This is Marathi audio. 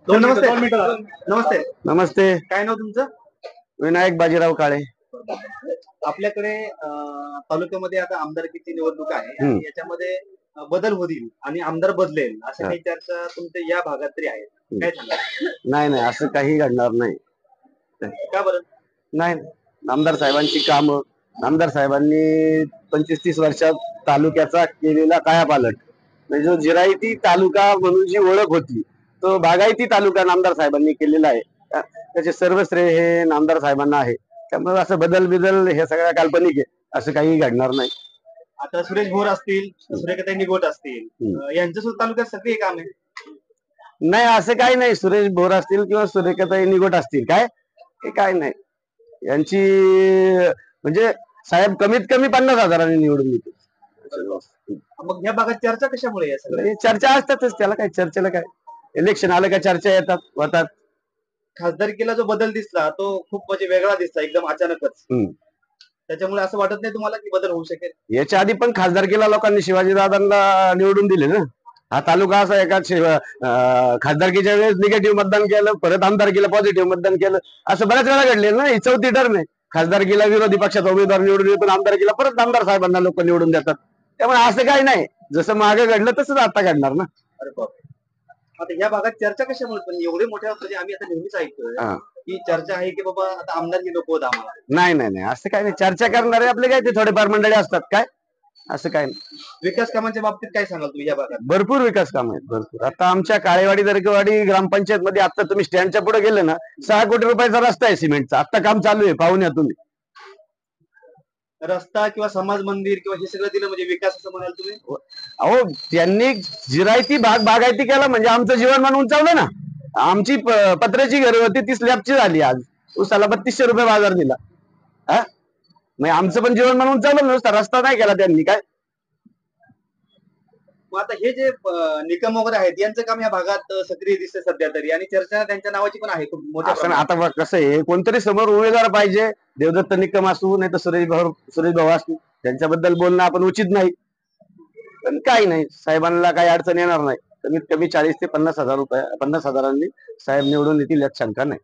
नमस्ते. नमस्ते. नमस्ते. काय नाव तुमचं? विनायक बाजीराव काळे. आपल्याकडे तालुक्यामध्ये आता आमदारकीची निवडणूक आहे आणि याच्यामध्ये बदल होतील आणि आमदार बदलेल अशा काही चर्चा तुमच्या या भागात तरी आहेत. काय सांगा? नाही असं काही घडणार नाही. का बरं? नाही, आमदार साहेबांची कामं, आमदार साहेबांनी 25-30 वर्षात तालुक्याचा केलेला कायापालट, म्हणजे जो जिरायती तालुका म्हणून जी ओळख होती, तो बागायती तालुका नामदार साहेबांनी केलेला आहे. त्याचे सर्व श्रेय हे नामदार साहेबांना आहे. त्यामुळे असं बदल हे सगळ्या काल्पनिक आहे, असं काही घडणार नाही. आता सुरेश भोर असतील, सुरेखाताई निगोट असतील, यांच्या सुद्धा तालुक्यात सगळे काम आहे. नाही असं काही नाही. सुरेश भोर असतील किंवा सुरेखाताई निगोट असतील, काय नाही. यांची म्हणजे साहेब कमीत कमी 50,000 निवडून येते. मग या भागात चर्चा कशामुळे आहे? सगळं चर्चा असतातच, त्याला काय चर्चेला काय, इलेक्शन आलं का चर्चा येतात होतात. खासदारकीला जो बदल दिसला तो खूप म्हणजे वेगळा दिसला एकदम अचानकच. त्याच्यामुळे असं वाटत नाही तुम्हाला की बदल होऊ शकेल? याच्या आधी पण खासदारकीला लोकांनी शिवाजीदादांना निवडून दिले ना. हा तालुका असा एका खासदारकीच्या वेळेस निगेटिव्ह मतदान केलं, परत आमदारकीला पॉझिटिव्ह मतदान केलं, असं बऱ्याच वेळा घडलेलं ना. ही चौथी टर्म आहे. खासदारकीला विरोधी पक्षाचा उमेदवार निवडून येतो, आमदारकीला परत आमदार साहेबांना लोक निवडून देतात. त्यामुळे असं काही नाही, जसं मागे घडलं तसंच आता घडणार ना. अरे बापरे. आता या भागात चर्चा कशामुळे पण एवढे मोठ्या म्हणजे आम्ही आता नेहमीच ऐकतोय की चर्चा आहे की बाबा आता आमदारकी नको होत आम्हाला. नाही असं काही नाही. चर्चा करणारे आपले काय ते थोडेफार मंडळी असतात, काय असं काय नाही. विकास कामांच्या बाबतीत काय सांगाल तुम्ही या भागात? भरपूर विकास काम आहेत, भरपूर. आता आमच्या काळेवाडी दरकेवाडी ग्रामपंचायत मध्ये आता तुम्ही स्टँडच्या पुढे गेले ना, 6 कोटी रुपयाचा रस्ता आहे सिमेंटचा, आता काम चालू आहे पाहुण्यातून. रस्ता किंवा समाज मंदिर किंवा हे सगळं दिलं म्हणजे विकास असं म्हणाल तुम्ही? अहो, त्यांनी जिरायती भागायती केला म्हणजे आमचं जीवनमान उंचावलं ना. आमची पत्र्याची घरं होती ती स्लॅबची झाली. आज उसाला 3200 रुपये बाजार दिला. म्हणजे आमचं पण जीवनमान उंचावलं, नुसता रस्ता नाही केला त्यांनी. काय मग आता हे जे निकम वगैरे आहेत यांचं काम या भागात सक्रिय दिसते सध्या तरी, आणि चर्चा त्यांच्या नावाची पण आहे खूप मोठ्या असं. आता कसं आहे, कोणतरी समोर उमेदवार पाहिजे. देवदत्त निकम असू नाही तर सुरेश भाऊ असू, त्यांच्याबद्दल बोलणं आपण उचित नाही. पण काही नाही, साहेबांना काही अडचण येणार नाही. कमीत कमी 40,000 ते 50,000 रुपये 50,000 साहेब निवडून येतील यात शंका नाही.